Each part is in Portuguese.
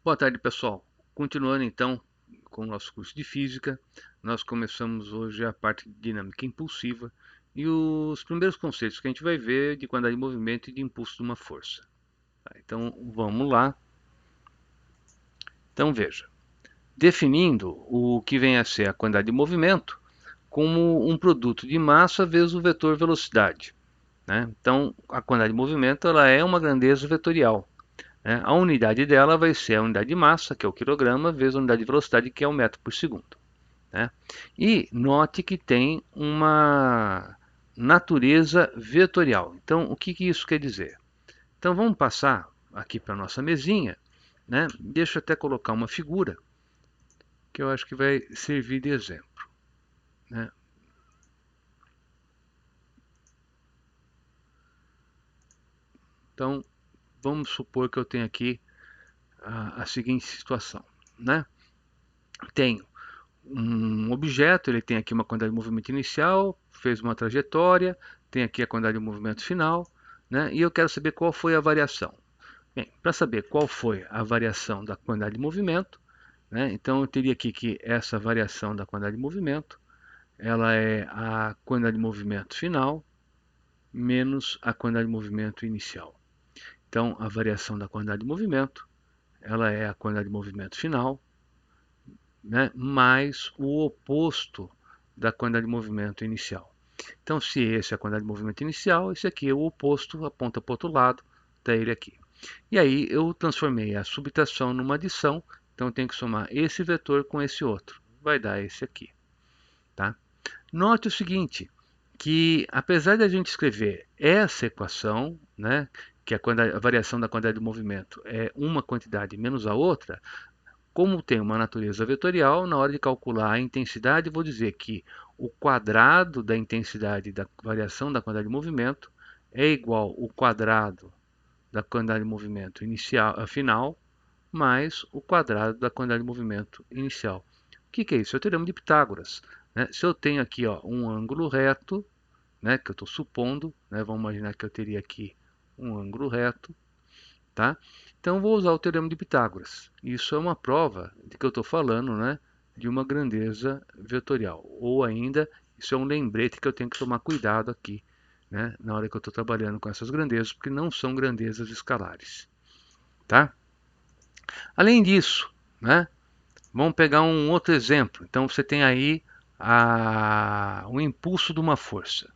Boa tarde, pessoal. Continuando então com o nosso curso de Física, nós começamos hoje a parte de dinâmica impulsiva e os primeiros conceitos que a gente vai ver de quantidade de movimento e de impulso de uma força. Tá, então vamos lá. Então veja, definindo o que vem a ser a quantidade de movimento como um produto de massa vezes o vetor velocidade, né? Então a quantidade de movimento ela é uma grandeza vetorial. A unidade dela vai ser a unidade de massa, que é o quilograma, vezes a unidade de velocidade, que é o metro por segundo. Né? E note que tem uma natureza vetorial. Então, o que isso quer dizer? Então, vamos passar aqui para a nossa mesinha. Né? Deixa eu até colocar uma figura, que eu acho que vai servir de exemplo. Né? Então, vamos supor que eu tenho aqui a seguinte situação. Né? Tenho um objeto, ele tem aqui uma quantidade de movimento inicial, fez uma trajetória, tem aqui a quantidade de movimento final, né? E eu quero saber qual foi a variação. Bem, para saber qual foi a variação da quantidade de movimento, né? Então eu teria aqui que essa variação da quantidade de movimento, ela é a quantidade de movimento final menos a quantidade de movimento inicial. Então a variação da quantidade de movimento, ela é a quantidade de movimento final, né, mais o oposto da quantidade de movimento inicial. Então, se esse é a quantidade de movimento inicial, esse aqui é o oposto, aponta para o outro lado, está ele aqui. E aí eu transformei a subtração numa adição, então eu tenho que somar esse vetor com esse outro. Vai dar esse aqui. Tá? Note o seguinte, que apesar de a gente escrever essa equação, né, que a variação da quantidade de movimento é uma quantidade menos a outra, como tem uma natureza vetorial, na hora de calcular a intensidade, vou dizer que o quadrado da intensidade da variação da quantidade de movimento é igual ao quadrado da quantidade de movimento final mais o quadrado da quantidade de movimento inicial. O que é isso? É o teorema de Pitágoras. Né? Se eu tenho aqui um ângulo reto, né, que eu estou supondo, né, vamos imaginar que eu teria aqui um ângulo reto, tá? Então vou usar o teorema de Pitágoras. Isso é uma prova de que eu estou falando, né, de uma grandeza vetorial. Ou ainda, isso é um lembrete que eu tenho que tomar cuidado aqui, né, na hora que eu estou trabalhando com essas grandezas, porque não são grandezas escalares. Tá? Além disso, né, vamos pegar um outro exemplo. Então você tem aí o impulso de uma força.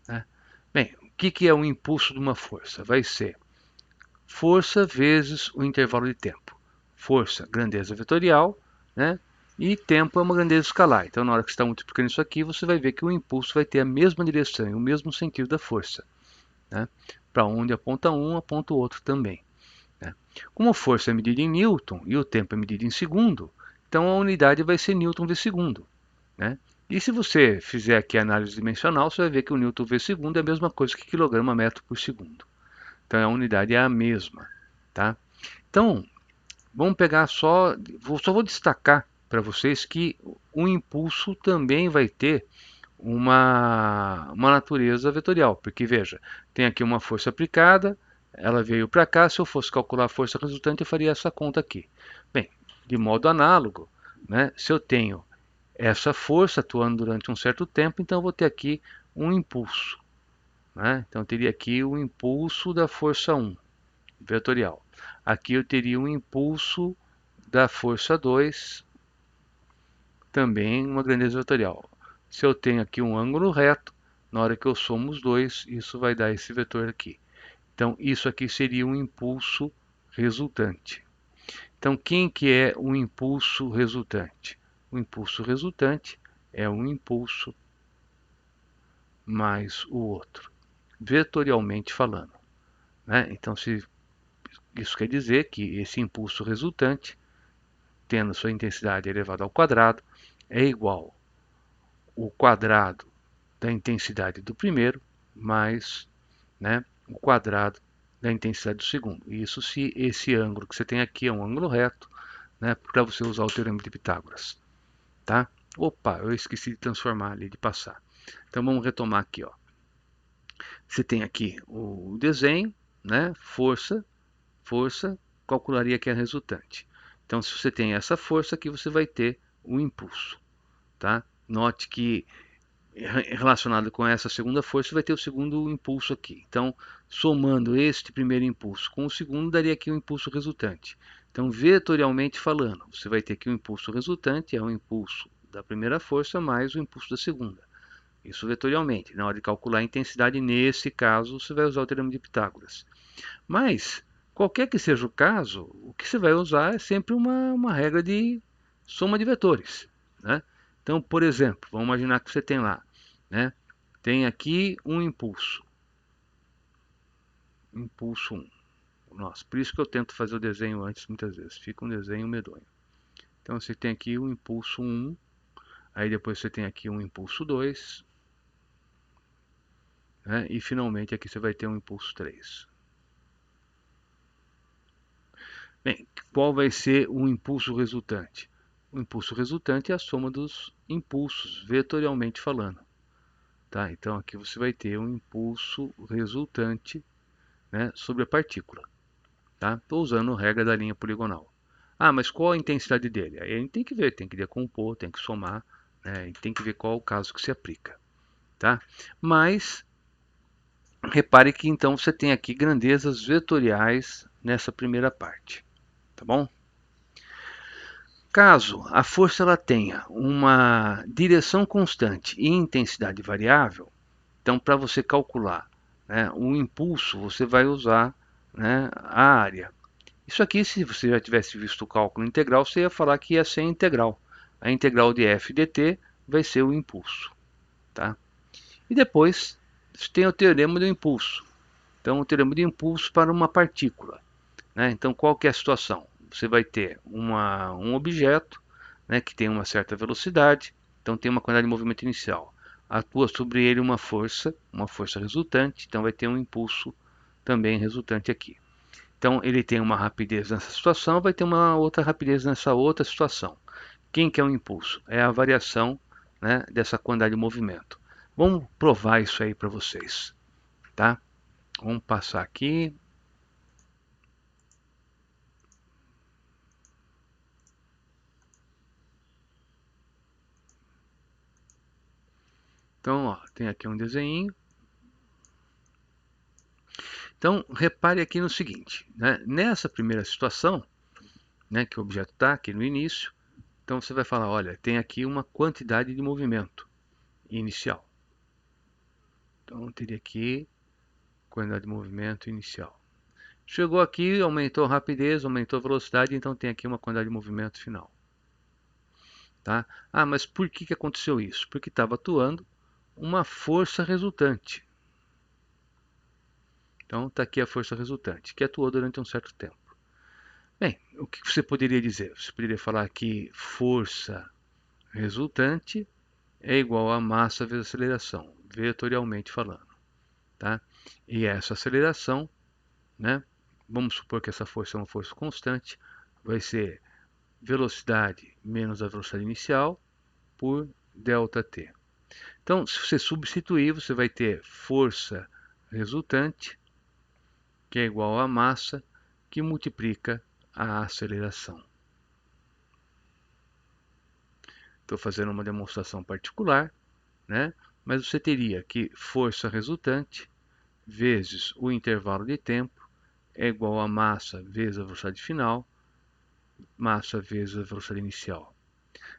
Né? Bem, o que é o impulso de uma força? Vai ser força vezes o intervalo de tempo. Força, grandeza vetorial, né? E tempo é uma grandeza escalar. Então, na hora que você está multiplicando isso aqui, você vai ver que o impulso vai ter a mesma direção e o mesmo sentido da força. Né? Para onde aponta um, aponta o outro também. Né? Como a força é medida em Newton e o tempo é medido em segundo, então a unidade vai ser Newton vezes segundo. Né? E se você fizer aqui a análise dimensional, você vai ver que o Newton vezes segundo é a mesma coisa que quilograma metro por segundo. Então a unidade é a mesma. Tá? Então, vamos pegar só vou destacar para vocês que o impulso também vai ter uma natureza vetorial, porque veja, tem aqui uma força aplicada, ela veio para cá, se eu fosse calcular a força resultante, eu faria essa conta aqui. Bem, de modo análogo, né, se eu tenho essa força atuando durante um certo tempo, então eu vou ter aqui um impulso. Né? Então eu teria aqui o impulso da força 1, vetorial. Aqui eu teria um impulso da força 2, também uma grandeza vetorial. Se eu tenho aqui um ângulo reto, na hora que eu somo os dois, isso vai dar esse vetor aqui. Então, isso aqui seria um impulso resultante. Então, quem que é o impulso resultante? O impulso resultante é um impulso mais o outro, vetorialmente falando. Né? Então, isso quer dizer que esse impulso resultante, tendo sua intensidade elevada ao quadrado, é igual ao quadrado da intensidade do primeiro mais, né, o quadrado da intensidade do segundo. Isso se esse ângulo que você tem aqui é um ângulo reto, né, para você usar o teorema de Pitágoras. Tá? Opa, eu esqueci de transformar ali, de passar. Então vamos retomar aqui. Ó. Você tem aqui o desenho, né, força, calcularia que é a resultante. Então, se você tem essa força aqui, você vai ter o impulso, tá? Note que relacionado com essa segunda força, vai ter o segundo impulso aqui. Então, somando este primeiro impulso com o segundo, daria aqui o impulso resultante. Então, vetorialmente falando, você vai ter que o impulso resultante é o impulso da primeira força mais o impulso da segunda. Isso vetorialmente. Na hora de calcular a intensidade, nesse caso, você vai usar o teorema de Pitágoras. Mas, qualquer que seja o caso, o que você vai usar é sempre uma regra de soma de vetores, né? Então, por exemplo, vamos imaginar que você tem lá, né? Tem aqui um impulso. Impulso 1. Nossa, por isso que eu tento fazer o desenho antes, muitas vezes. Fica um desenho medonho. Então, você tem aqui o impulso 1. Aí depois você tem aqui um impulso 2. Né? E finalmente aqui você vai ter um impulso 3. Bem, qual vai ser o impulso resultante? O impulso resultante é a soma dos impulsos, vetorialmente falando. Tá? Então aqui você vai ter um impulso resultante, né, sobre a partícula. Estou usando a regra da linha poligonal. Ah, mas qual a intensidade dele? Aí a gente tem que ver, tem que decompor, tem que somar, né, e tem que ver qual o caso que se aplica. Tá? Mas repare que então você tem aqui grandezas vetoriais nessa primeira parte. Tá bom? Caso a força ela tenha uma direção constante e intensidade variável, então para você calcular, né, o impulso, você vai usar, né, a área. Isso aqui, se você já tivesse visto o cálculo integral, você ia falar que ia ser integral. A integral de f dt vai ser o impulso. Tá? E depois tem o teorema do impulso. Então, o teorema do impulso para uma partícula. Né? Então, qual que é a situação? Você vai ter um objeto, né, que tem uma certa velocidade, então tem uma quantidade de movimento inicial. Atua sobre ele uma força resultante, então vai ter um impulso também resultante aqui. Então ele tem uma rapidez nessa situação, vai ter uma outra rapidez nessa outra situação. Quem que é o impulso? É a variação, né, dessa quantidade de movimento. Vamos provar isso aí para vocês. Tá? Vamos passar aqui. Então, ó, tem aqui um desenho. Então, repare aqui no seguinte, né? Nessa primeira situação, né, que o objeto está aqui no início, então você vai falar, olha, tem aqui uma quantidade de movimento inicial. Então, teria aqui quantidade de movimento inicial. Chegou aqui, aumentou a rapidez, aumentou a velocidade, então tem aqui uma quantidade de movimento final. Tá? Ah, mas por que aconteceu isso? Porque estava atuando uma força resultante. Então, está aqui a força resultante, que atuou durante um certo tempo. Bem, o que você poderia dizer? Você poderia falar que força resultante é igual a massa vezes aceleração, vetorialmente falando. Tá? E essa aceleração, né, vamos supor que essa força é uma força constante, vai ser velocidade menos a velocidade inicial por ΔT. Então, se você substituir, você vai ter força resultante, que é igual a massa, que multiplica a aceleração. Estou fazendo uma demonstração particular, né? Mas você teria que força resultante vezes o intervalo de tempo é igual a massa vezes a velocidade final, massa vezes a velocidade inicial.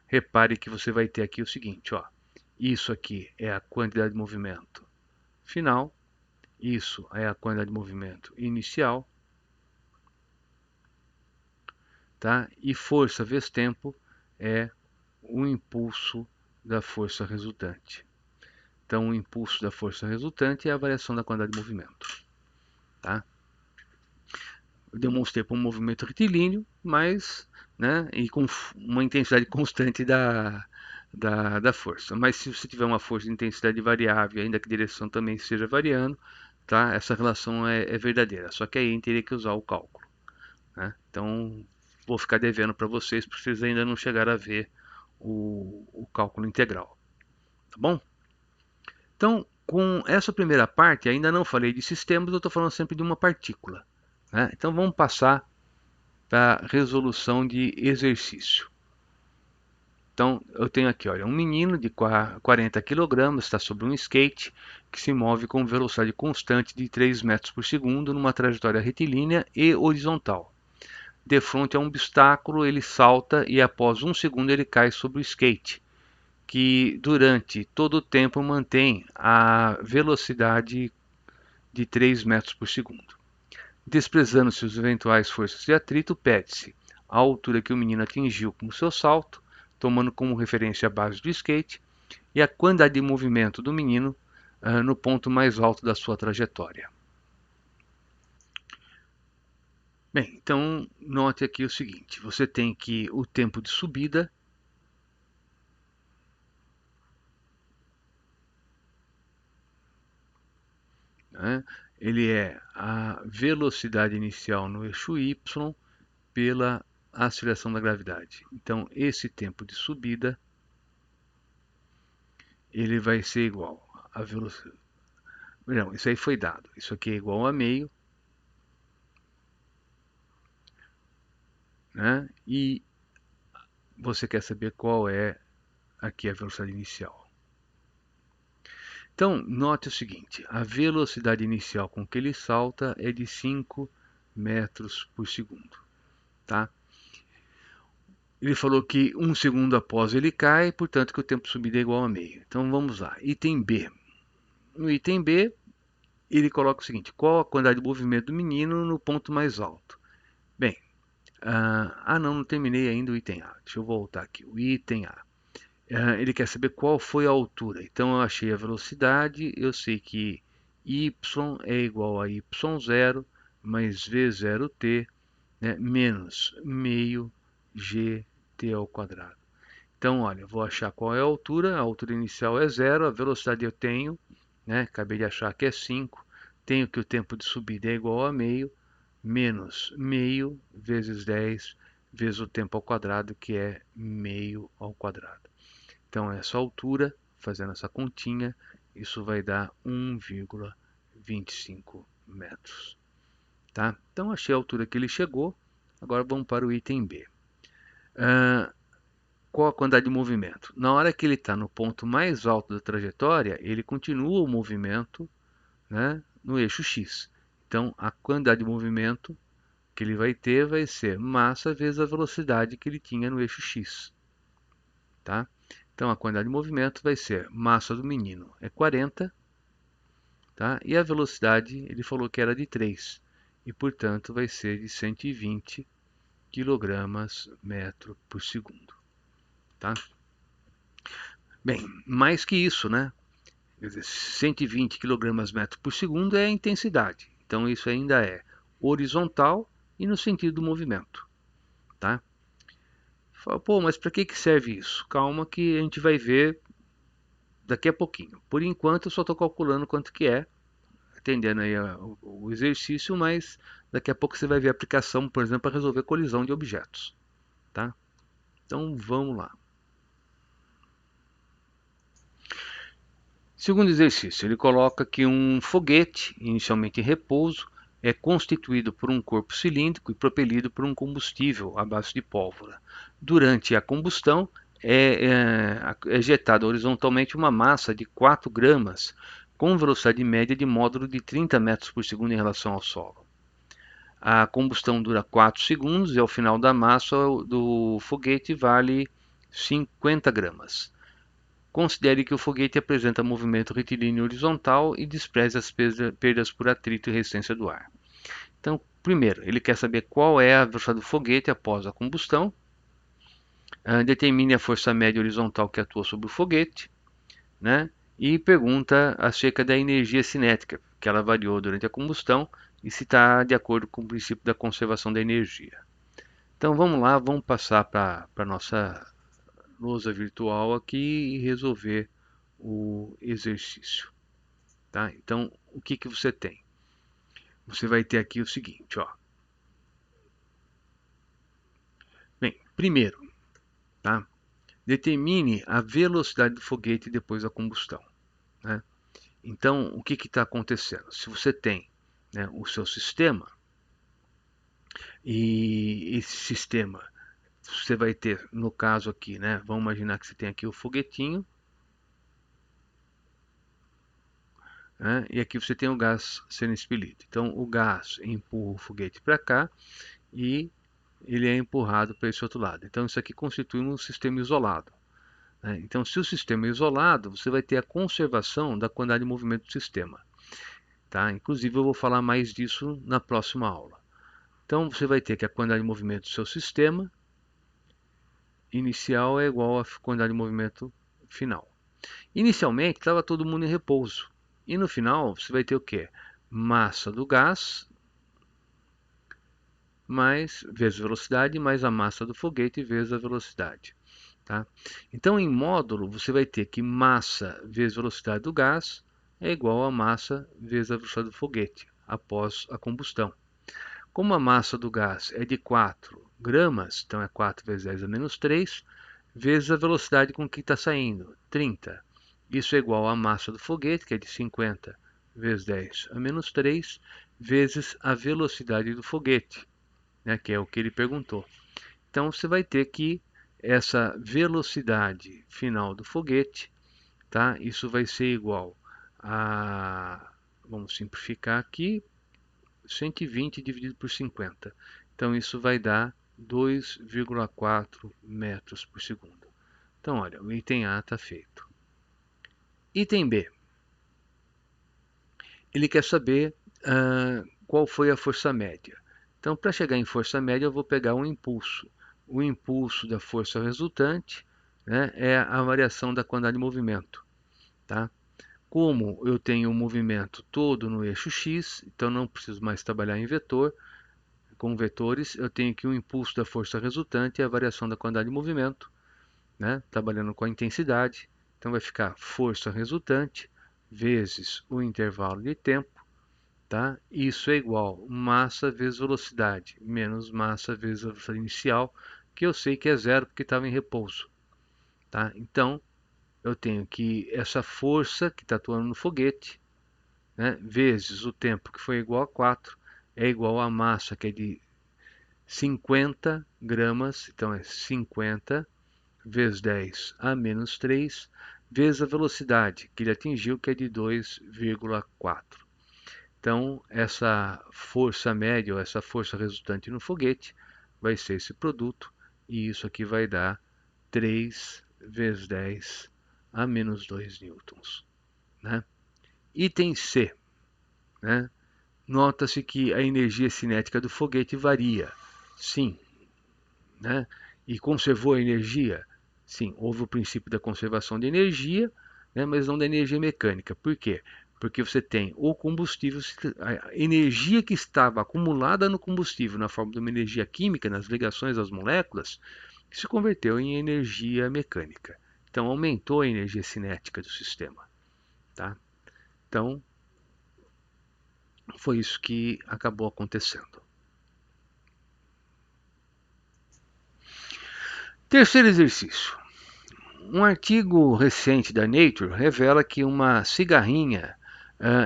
Repare que você vai ter aqui o seguinte, ó, isso aqui é a quantidade de movimento final, isso é a quantidade de movimento inicial, tá? E força vezes tempo é o impulso da força resultante. Então, o impulso da força resultante é a variação da quantidade de movimento. Tá? Eu demonstrei para um movimento retilíneo, mas, né, e com uma intensidade constante da força. Mas se você tiver uma força de intensidade variável, ainda que a direção também esteja variando, tá? Essa relação é verdadeira. Só que aí a gente teria que usar o cálculo. Né? Então, vou ficar devendo para vocês, porque vocês ainda não chegaram a ver o cálculo integral. Tá bom? Então, com essa primeira parte, ainda não falei de sistemas, eu estou falando sempre de uma partícula. Né? Então, vamos passar para resolução de exercício. Então, eu tenho aqui, olha, um menino de 40 kg está sobre um skate que se move com velocidade constante de 3 metros por segundo numa trajetória retilínea e horizontal. De frente a um obstáculo, ele salta e após um segundo ele cai sobre o skate, que durante todo o tempo mantém a velocidade de 3 metros por segundo. Desprezando-se os eventuais forças de atrito, pede-se a altura que o menino atingiu com o seu salto, tomando como referência a base do skate, e a quantidade de movimento do menino no ponto mais alto da sua trajetória. Bem, então note aqui o seguinte: você tem que o tempo de subida, né, ele é a velocidade inicial no eixo y pela aceleração da gravidade. Então, esse tempo de subida ele vai ser igual a velocidade. Não, isso aí foi dado. Isso aqui é igual a meio, né? E você quer saber qual é aqui a velocidade inicial. Então, note o seguinte: a velocidade inicial com que ele salta é de 5 metros por segundo, tá? Ele falou que um segundo após ele cai, portanto que o tempo de subida é igual a meio. Então vamos lá, item B. No item B, ele coloca o seguinte: qual a quantidade de movimento do menino no ponto mais alto? Bem, não terminei ainda o item A. Deixa eu voltar aqui. O item A. Ele quer saber qual foi a altura. Então eu achei a velocidade, eu sei que y é igual a y0 mais v0t, né, menos meio gt ao quadrado. Então, olha, eu vou achar qual é a altura inicial é 0, a velocidade eu tenho, né, acabei de achar que é 5, tenho que o tempo de subida é igual a meio, menos meio vezes 10 vezes o tempo ao quadrado, que é meio ao quadrado. Então, essa altura, fazendo essa continha, isso vai dar 1,25 metros. Tá? Então, achei a altura que ele chegou. Agora vamos para o item B. Qual a quantidade de movimento? Na hora que ele está no ponto mais alto da trajetória, ele continua o movimento, né, no eixo X. Então, a quantidade de movimento que ele vai ter vai ser massa vezes a velocidade que ele tinha no eixo X. Tá? Então, a quantidade de movimento vai ser massa do menino é 40, tá? E a velocidade ele falou que era de 3, e portanto vai ser de 120 kg/metro por segundo. Tá? Bem, mais que isso, né? 120 kg/metro por segundo é a intensidade. Então isso ainda é horizontal e no sentido do movimento. Tá? Fala, pô, mas para que serve isso? Calma que a gente vai ver daqui a pouquinho. Por enquanto eu só estou calculando quanto que é, atendendo aí o exercício, mas daqui a pouco você vai ver a aplicação, por exemplo, para resolver colisão de objetos. Tá? Então vamos lá. Segundo exercício, ele coloca que um foguete, inicialmente em repouso, é constituído por um corpo cilíndrico e propelido por um combustível à base de pólvora. Durante a combustão, é ejetada horizontalmente uma massa de 4 gramas, com velocidade média de módulo de 30 metros por segundo em relação ao solo. A combustão dura 4 segundos e ao final da massa do foguete vale 50 gramas. Considere que o foguete apresenta movimento retilíneo horizontal e despreze as perdas por atrito e resistência do ar. Então, primeiro, ele quer saber qual é a velocidade do foguete após a combustão. Determine a força média horizontal que atua sobre o foguete, né? E pergunta acerca da energia cinética, que ela variou durante a combustão, e se está de acordo com o princípio da conservação da energia. Então vamos lá, vamos passar para a nossa lousa virtual aqui e resolver o exercício. Tá? Então, o que você tem? Você vai ter aqui o seguinte, ó. Bem, primeiro, tá? Determine a velocidade do foguete depois da combustão. Né? Então, o que está acontecendo? Se você tem, né, o seu sistema, E esse sistema, você vai ter, no caso aqui, né? Vamos imaginar que você tem aqui o foguetinho, né? E aqui você tem o gás sendo expelido. Então o gás empurra o foguete para cá e ele é empurrado para esse outro lado. Então isso aqui constitui um sistema isolado, né? Então se o sistema é isolado, você vai ter a conservação da quantidade de movimento do sistema. Tá? Inclusive eu vou falar mais disso na próxima aula. Então você vai ter que a quantidade de movimento do seu sistema inicial é igual à quantidade de movimento final. Inicialmente estava todo mundo em repouso. E no final você vai ter o quê? Massa do gás mais vezes velocidade mais a massa do foguete vezes a velocidade. Tá? Então em módulo você vai ter que massa vezes velocidade do gás é igual a massa vezes a velocidade do foguete após a combustão. Como a massa do gás é de 4 gramas, então é 4 vezes 10 a menos 3, vezes a velocidade com que está saindo, 30. Isso é igual à massa do foguete, que é de 50 vezes 10 a menos 3, vezes a velocidade do foguete, né, que é o que ele perguntou. Então você vai ter que essa velocidade final do foguete, tá? Isso vai ser igual a, vamos simplificar aqui, 120 dividido por 50. Então isso vai dar 2,4 metros por segundo. Então, olha, o item A está feito. Item B. Ele quer saber qual foi a força média. Então, para chegar em força média, eu vou pegar um impulso. O impulso da força resultante, né, é a variação da quantidade de movimento. Tá? Como eu tenho o movimento todo no eixo X, então não preciso mais trabalhar em vetor, com vetores, eu tenho que o impulso da força resultante é a variação da quantidade de movimento, né? Trabalhando com a intensidade. Então vai ficar força resultante vezes o intervalo de tempo, tá? Isso é igual massa vezes velocidade, menos massa vezes a velocidade inicial, que eu sei que é zero porque estava em repouso. Tá? Então, eu tenho que essa força que está atuando no foguete, né, vezes o tempo, que foi igual a 4, é igual à massa, que é de 50 gramas, então é 50 vezes 10 a menos 3, vezes a velocidade que ele atingiu, que é de 2,4. Então, essa força média, ou essa força resultante no foguete, vai ser esse produto, e isso aqui vai dar 3 vezes 10 a menos 2 newtons. Né? Item C. Né? Nota-se que a energia cinética do foguete varia. Sim, né? E conservou a energia? Sim, houve o princípio da conservação de energia, né? Mas não da energia mecânica. Por quê? Porque você tem o combustível, a energia que estava acumulada no combustível na forma de uma energia química, nas ligações das moléculas, que se converteu em energia mecânica. Então aumentou a energia cinética do sistema. Tá? Então foi isso que acabou acontecendo. Terceiro exercício. Um artigo recente da Nature revela que uma cigarrinha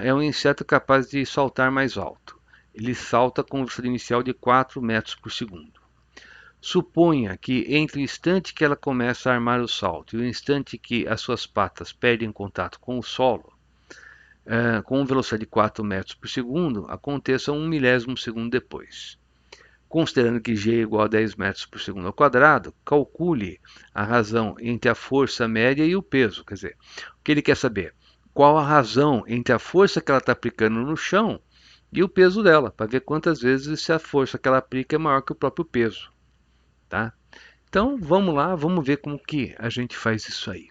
é um inseto capaz de saltar mais alto. Ele salta com velocidade inicial de 4 metros por segundo. Suponha que entre o instante que ela começa a armar o salto e o instante que as suas patas perdem contato com o solo, com velocidade de 4 metros por segundo, aconteça 1 milésimo segundo depois. Considerando que g é igual a 10 metros por segundo ao quadrado, calcule a razão entre a força média e o peso. Quer dizer, o que ele quer saber? Qual a razão entre a força que ela está aplicando no chão e o peso dela, para ver quantas vezes se a força que ela aplica é maior que o próprio peso. Tá? Então, vamos lá, vamos ver como que a gente faz isso aí.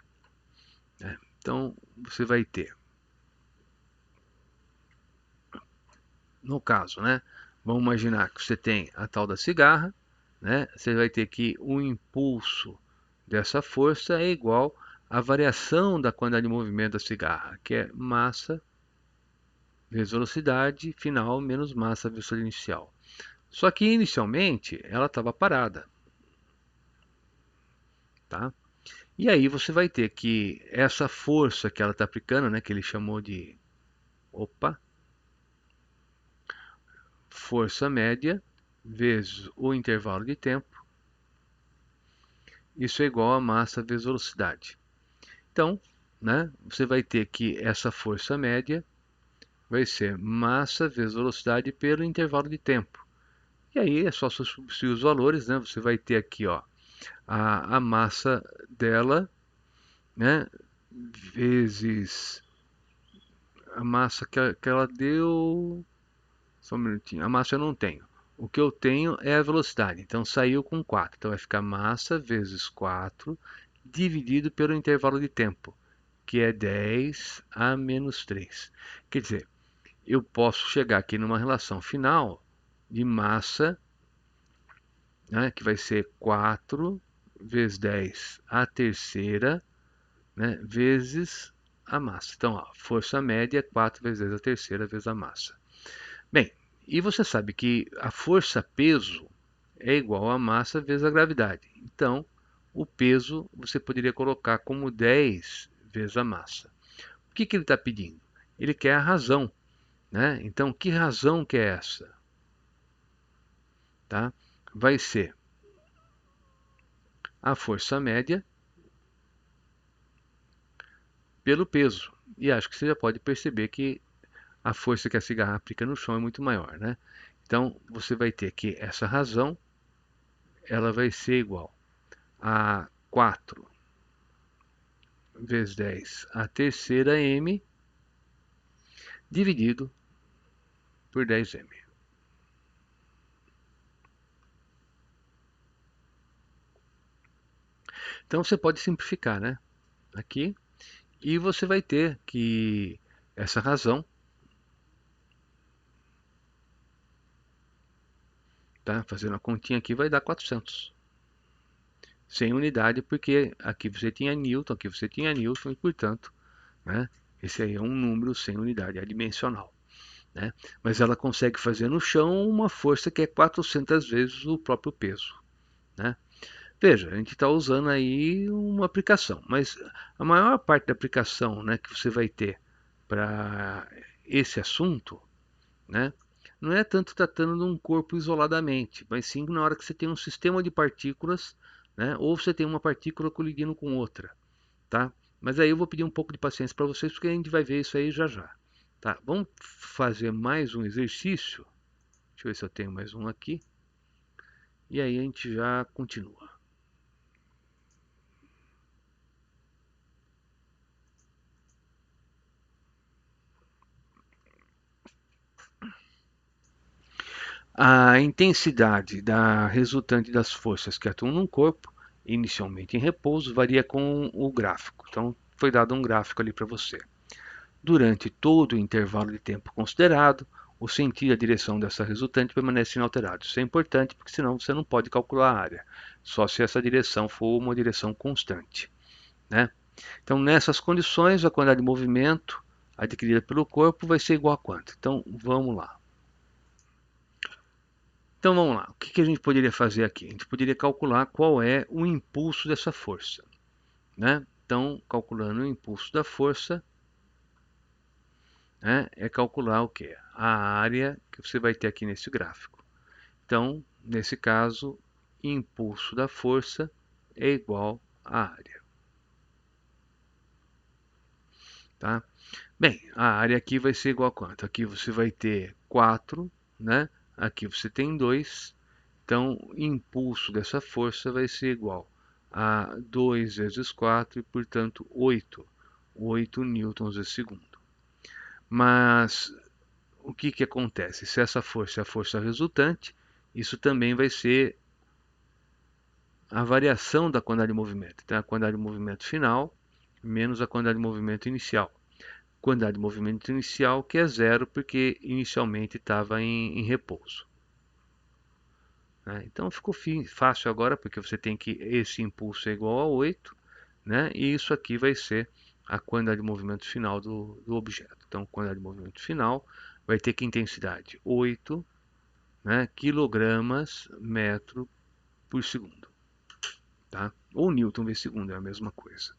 Né? Então, você vai ter, no caso, né? Vamos imaginar que você tem a tal da cigarra, né? Você vai ter que o impulso dessa força é igual à variação da quantidade de movimento da cigarra, que é massa vezes velocidade final menos massa vezes velocidade inicial. Só que inicialmente ela estava parada, tá? E aí você vai ter que essa força que ela está aplicando, né, que ele chamou de, opa, força média, vezes o intervalo de tempo. Isso é igual a massa vezes velocidade. Então, né, você vai ter que essa força média vai ser massa vezes velocidade pelo intervalo de tempo. E aí é só substituir os valores, né? Você vai ter aqui, ó, a massa dela, né, vezes a massa que ela deu. Só um minutinho. A massa eu não tenho. O que eu tenho é a velocidade. Então saiu com 4. Então vai ficar massa vezes 4 dividido pelo intervalo de tempo, que é 10 a menos 3. Quer dizer, eu posso chegar aqui numa relação final de massa, né, que vai ser 4 vezes 10 a terceira, né, vezes a massa. Então, ó, força média é 4 vezes 10 a terceira vezes a massa. Bem, e você sabe que a força-peso é igual a massa vezes a gravidade. Então, o peso você poderia colocar como 10 vezes a massa. O que ele está pedindo? Ele quer a razão, né? Então, que razão que é essa? Tá? Vai ser a força média pelo peso. E acho que você já pode perceber que a força que a cigarra aplica no chão é muito maior, né? Então, você vai ter que essa razão, ela vai ser igual a 4 vezes 10 a terceira m dividido por 10m. Então você pode simplificar, né? Aqui. E você vai ter que essa razão, tá? Fazendo a continha aqui vai dar 400. Sem unidade, porque aqui você tinha Newton, aqui você tinha Newton e, portanto, né? Esse aí é um número sem unidade, é dimensional. Né? Mas ela consegue fazer no chão uma força que é 400 vezes o próprio peso. Né? Veja, a gente está usando aí uma aplicação, mas a maior parte da aplicação, né, que você vai ter para esse assunto, né, não é tanto tratando de um corpo isoladamente, mas sim na hora que você tem um sistema de partículas, né, ou você tem uma partícula colidindo com outra. Tá? Mas aí eu vou pedir um pouco de paciência para vocês, porque a gente vai ver isso aí já já. Tá? Vamos fazer mais um exercício. Deixa eu ver se eu tenho mais um aqui. E aí a gente já continua. A intensidade da resultante das forças que atuam no corpo, inicialmente em repouso, varia com o gráfico. Então, foi dado um gráfico ali para você. Durante todo o intervalo de tempo considerado, o sentido e a direção dessa resultante permanecem inalterados. Isso é importante porque senão você não pode calcular a área, só se essa direção for uma direção constante. Né? Então, nessas condições, a quantidade de movimento adquirida pelo corpo vai ser igual a quanto? Então, vamos lá. Então, vamos lá. O que a gente poderia fazer aqui? A gente poderia calcular qual é o impulso dessa força. Né? Então, calculando o impulso da força, né, é calcular o que? A área que você vai ter aqui nesse gráfico. Então, nesse caso, impulso da força é igual à área. Tá? Bem, a área aqui vai ser igual a quanto? Aqui você vai ter 4, né? Aqui você tem 2. Então, o impulso dessa força vai ser igual a 2 vezes 4 e, portanto, 8. 8 newtons de segundo. Mas o que acontece? Se essa força é a força resultante, isso também vai ser a variação da quantidade de movimento. Então, a quantidade de movimento final menos a quantidade de movimento inicial. Quantidade de movimento inicial que é zero, porque inicialmente estava em repouso. Né? Então ficou fácil agora, porque você tem que esse impulso é igual a 8, né? E isso aqui vai ser a quantidade de movimento final do objeto. Então, quantidade de movimento final vai ter que intensidade 8, né, quilogramas metro por segundo. Tá? Ou Newton vezes segundo, é a mesma coisa.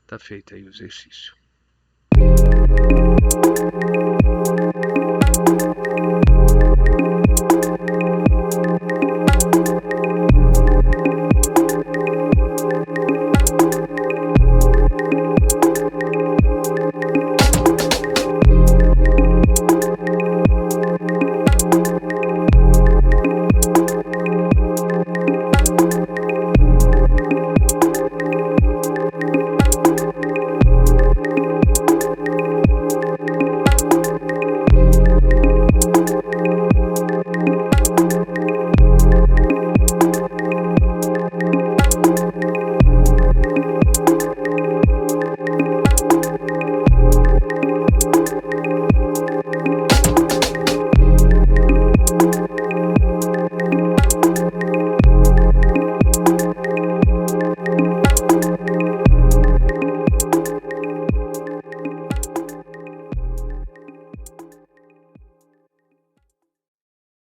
Tá feito aí o exercício.